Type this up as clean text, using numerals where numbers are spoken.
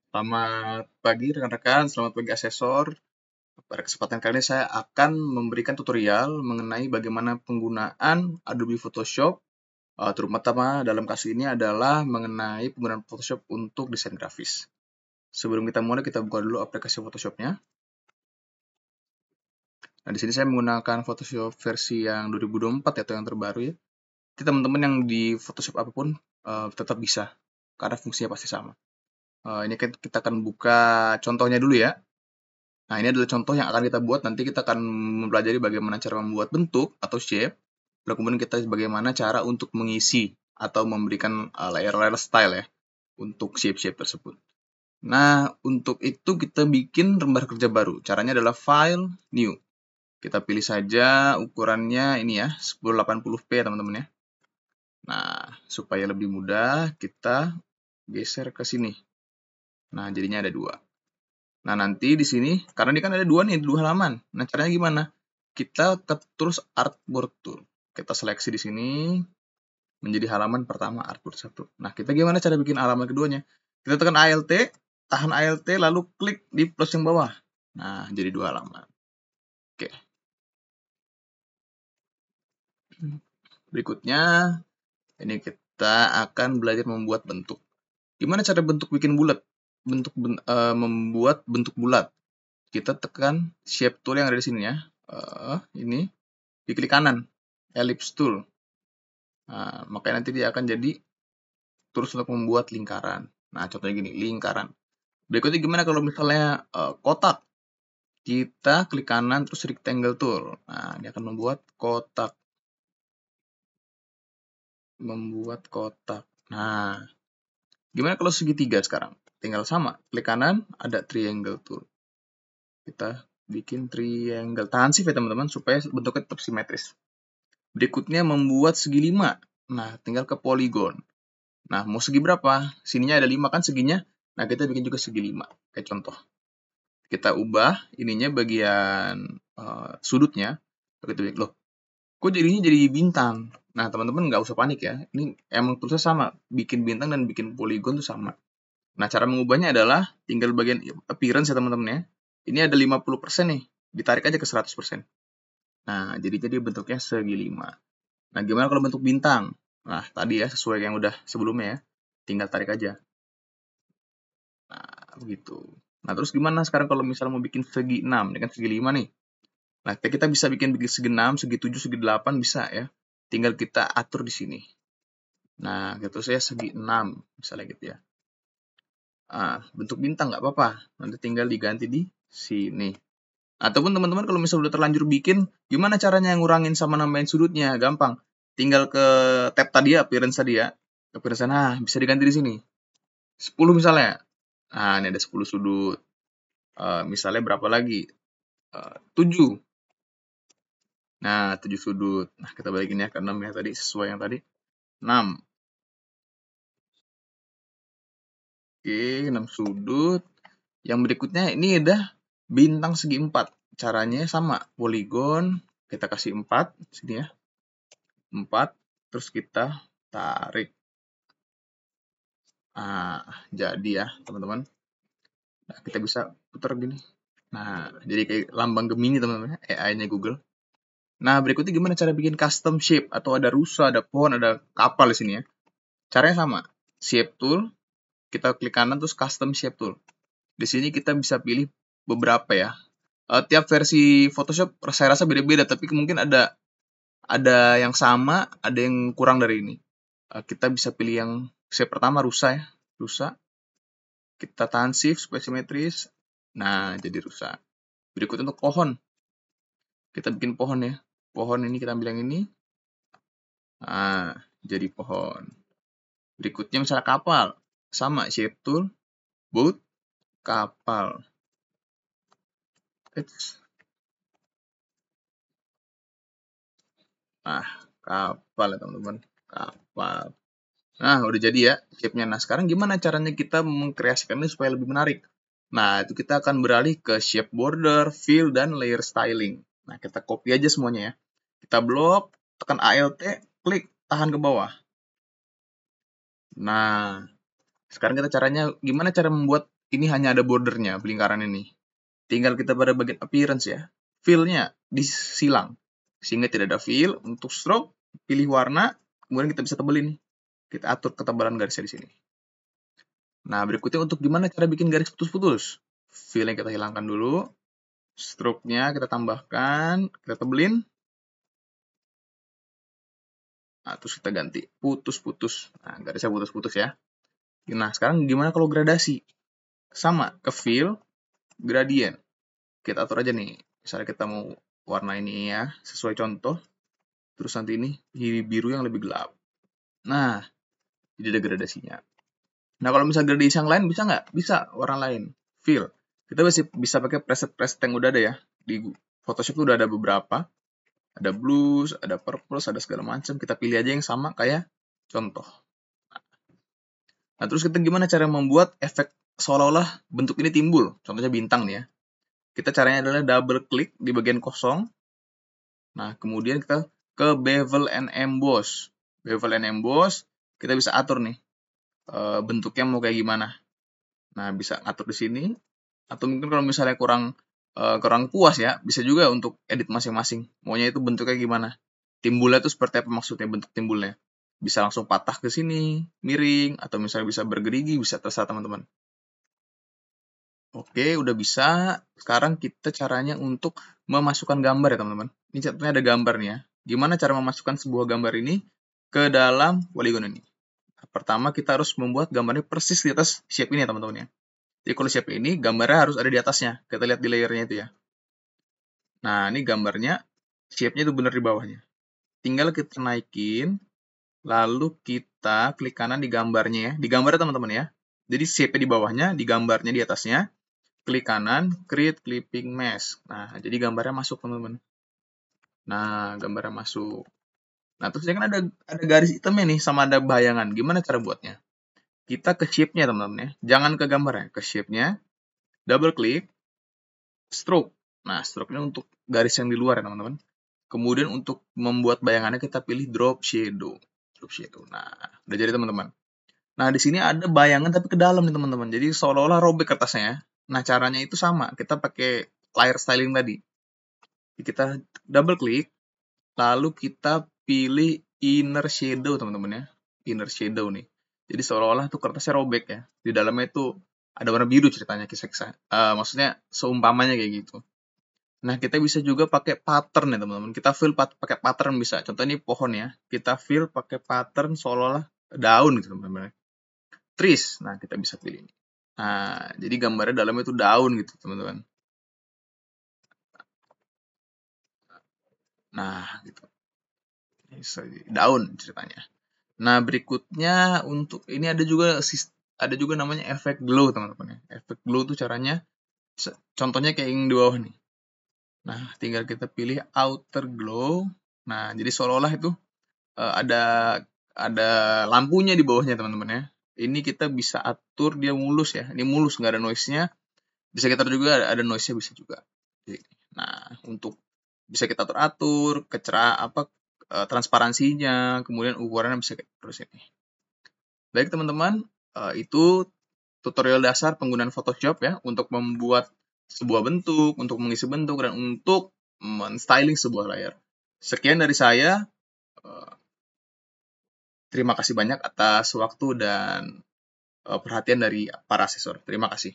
Selamat pagi rekan-rekan, selamat pagi asesor. Pada kesempatan kali ini saya akan memberikan tutorial mengenai bagaimana penggunaan Adobe Photoshop, terutama dalam kasus ini adalah mengenai penggunaan Photoshop untuk desain grafis. Sebelum kita mulai, kita buka dulu aplikasi Photoshop-nya. Nah, di sini saya menggunakan Photoshop versi yang 2024 ya, atau yang terbaru ya. Jadi teman-teman yang di Photoshop apapun tetap bisa, karena fungsinya pasti sama. Ini kita akan buka contohnya dulu ya. Nah, ini adalah contoh yang akan kita buat. Nanti kita akan mempelajari bagaimana cara membuat bentuk atau shape. Lalu kemudian kita bagaimana cara untuk mengisi atau memberikan layer-layer style ya untuk shape-shape tersebut. Nah, untuk itu kita bikin lembar kerja baru. Caranya adalah File, New. Kita pilih saja ukurannya ini ya, 1080p teman-teman ya. Nah, supaya lebih mudah, kita geser ke sini. Nah, jadinya ada dua. Nah, nanti di sini, karena ini kan ada dua nih, dua halaman. Nah, caranya gimana? Kita terus artboard tool. Kita seleksi di sini, menjadi halaman pertama artboard 1. Nah, kita gimana cara bikin halaman keduanya? Kita tekan Alt, tahan Alt, lalu klik di plus yang bawah. Nah, jadi dua halaman. Oke. Berikutnya, ini kita akan belajar membuat bentuk. Gimana cara bentuk bikin bulat? Membuat bentuk bulat. Kita tekan shape tool yang ada di sini ya. Ini diklik kanan, ellipse tool. Nah, makanya nanti dia akan jadi terus untuk membuat lingkaran. Nah, contohnya gini, lingkaran. Berikutnya gimana kalau misalnya kotak? Kita klik kanan terus rectangle tool. Nah, dia akan membuat kotak. Nah, gimana kalau segitiga sekarang? Tinggal sama, klik kanan, ada triangle tool. Kita bikin triangle. Tahan shift ya teman-teman, supaya bentuknya tetap simetris. Berikutnya membuat segi 5. Nah, tinggal ke polygon. Nah, mau segi berapa? Sininya ada 5 kan seginya. Nah, kita bikin juga segi 5. Kayak contoh. Kita ubah ininya bagian sudutnya. Kita bikin, loh, kok jadinya jadi bintang? Nah, teman-teman nggak usah panik ya. Ini emang tulisnya sama. Bikin bintang dan bikin polygon itu sama. Nah, cara mengubahnya adalah tinggal bagian appearance ya teman-teman ya. Ini ada 50% nih. Ditarik aja ke 100%. Nah, jadi bentuknya segi 5. Nah, gimana kalau bentuk bintang? Nah, tadi ya, sesuai yang udah sebelumnya ya. Tinggal tarik aja. Nah, begitu. Nah, terus gimana sekarang kalau misalnya mau bikin segi 6? Ini kan segi 5 nih. Nah, kita bisa bikin segi 6, segi 7, segi 8 bisa ya. Tinggal kita atur di sini. Nah, gitu saya segi 6, misalnya gitu ya. Nah, bentuk bintang nggak apa-apa. Nanti tinggal diganti di sini. Ataupun teman-teman kalau misalnya udah terlanjur bikin, gimana caranya ngurangin sama nambahin sudutnya? Gampang. Tinggal ke tab tadi ya, appearance tadi ya. Appearance, nah bisa diganti di sini. 10 misalnya. Nah, ini ada 10 sudut. Misalnya berapa lagi? 7. Nah, 7 sudut. Nah, kita balikin ya ke 6 ya tadi, sesuai yang tadi. 6. Oke, 6 sudut. Yang berikutnya ini ada bintang segi 4. Caranya sama, poligon, kita kasih 4, sini ya. 4, terus kita tarik. Nah, jadi ya, teman-teman. Nah, kita bisa putar gini. Nah, jadi kayak lambang Gemini, teman-teman, AI-nya Google. Nah, berikutnya gimana cara bikin custom shape? Atau ada rusa, ada pohon, ada kapal di sini ya. Caranya sama. Shape tool, kita klik kanan terus custom shape tool. Di sini kita bisa pilih beberapa ya. Tiap versi Photoshop saya rasa beda-beda, tapi mungkin ada yang sama, ada yang kurang dari ini. Kita bisa pilih yang shape pertama, rusa ya. Rusa. Kita tahan shift supaya simetris. Nah, jadi rusa. Berikutnya untuk pohon. Kita bikin pohon ya. Pohon ini kita ambil yang ini. Nah, jadi pohon. Berikutnya misalnya kapal. Sama, shape tool, boat, kapal. Nah, kapal ya teman-teman. Kapal. Nah, udah jadi ya shape-nya. Nah, sekarang gimana caranya kita mengkreasikan ini supaya lebih menarik? Nah, itu kita akan beralih ke shape border, fill, dan layer styling. Nah, kita copy aja semuanya ya. Kita blok, tekan Alt, klik, tahan ke bawah. Nah, sekarang kita gimana cara membuat ini hanya ada bordernya, lingkaran ini. Tinggal kita pada bagian appearance ya. Fill-nya disilang. Sehingga tidak ada fill. Untuk stroke, pilih warna, kemudian kita bisa tebelin. Kita atur ketebalan garisnya di sini. Nah, berikutnya untuk gimana cara bikin garis putus-putus. Fill-nya kita hilangkan dulu. Stroke-nya kita tambahkan, kita tebelin. Nah, terus kita ganti putus-putus. Nah, garisnya putus-putus ya. Nah, sekarang gimana kalau gradasi? Sama, ke fill, gradient. Kita atur aja nih. Misalnya kita mau warna ini ya, sesuai contoh. Terus nanti ini biru yang lebih gelap. Nah, jadi ada gradasinya. Nah, kalau misalnya gradasi yang lain bisa nggak? Bisa, warna lain. Fill. Kita bisa pakai preset yang udah ada ya. Di Photoshop itu udah ada beberapa. Ada blues, ada purple, ada segala macam. Kita pilih aja yang sama kayak contoh. Nah, terus kita gimana cara membuat efek seolah-olah bentuk ini timbul? Contohnya bintang nih ya. Kita caranya adalah double klik di bagian kosong. Nah, kemudian kita ke bevel and emboss. Bevel and emboss, kita bisa atur nih bentuknya mau kayak gimana. Nah, bisa atur di sini. Atau mungkin kalau misalnya kurang puas ya, bisa juga untuk edit masing-masing. Maunya itu bentuknya gimana. Timbulnya itu seperti apa maksudnya bentuk timbulnya. Bisa langsung patah ke sini, miring, atau misalnya bisa bergerigi, bisa terserah teman-teman. Oke, udah bisa. Sekarang kita caranya untuk memasukkan gambar ya teman-teman. Ini contohnya ada gambar nih ya. Gimana cara memasukkan sebuah gambar ini ke dalam polygon ini? Pertama, kita harus membuat gambarnya persis di atas shape ini ya teman-teman ya. Jadi kalau shape ini, gambarnya harus ada di atasnya. Kita lihat di layernya itu ya. Nah, ini gambarnya, shape-nya itu benar di bawahnya. Tinggal kita naikin, lalu kita klik kanan di gambarnya ya. Di gambarnya teman-teman ya. Jadi shape-nya di bawahnya, di gambarnya di atasnya. Klik kanan, create clipping mesh. Nah, jadi gambarnya masuk teman-teman. Nah, gambarnya masuk. Nah, terus kan ada garis hitamnya nih, sama ada bayangan. Gimana cara buatnya? Kita ke shape-nya teman-teman ya. Jangan ke gambarnya, ke shape-nya. Double klik, stroke. Nah, stroke-nya untuk garis yang di luar ya teman-teman. Kemudian untuk membuat bayangannya kita pilih drop shadow. Drop shadow. Nah, udah jadi teman-teman. Nah, di sini ada bayangan tapi ke dalam nih teman-teman. Jadi seolah-olah robek kertasnya ya. Nah, caranya itu sama. Kita pakai layer styling tadi. Kita double klik, lalu kita pilih inner shadow teman-teman ya. Inner shadow nih. Jadi seolah-olah tuh kertasnya robek ya. Di dalamnya itu ada warna biru ceritanya kisah-kisah. Maksudnya seumpamanya kayak gitu. Nah, kita bisa juga pakai pattern ya teman-teman. Kita fill pakai pattern bisa. Contoh ini pohon ya. Kita fill pakai pattern seolah-olah daun gitu teman-teman. Trees. Nah, kita bisa pilih ini. Nah, jadi gambarnya dalamnya itu daun gitu teman-teman. Nah, gitu. Daun ceritanya. Nah, berikutnya untuk ini ada juga namanya efek glow teman-teman ya. Efek glow tuh caranya contohnya kayak yang di bawah nih. Nah, tinggal kita pilih outer glow. Nah, jadi seolah-olah itu ada lampunya di bawahnya teman-teman ya. Ini kita bisa atur dia mulus ya. Ini mulus nggak ada noise-nya. Bisa kita atur juga ada noise-nya bisa juga. Nah, untuk bisa kita atur transparansinya, kemudian ukurannya bisa kita terus ini. Baik teman-teman, itu tutorial dasar penggunaan Photoshop ya untuk membuat sebuah bentuk, untuk mengisi bentuk dan untuk men-styling sebuah layar. Sekian dari saya. Terima kasih banyak atas waktu dan perhatian dari para asesor. Terima kasih.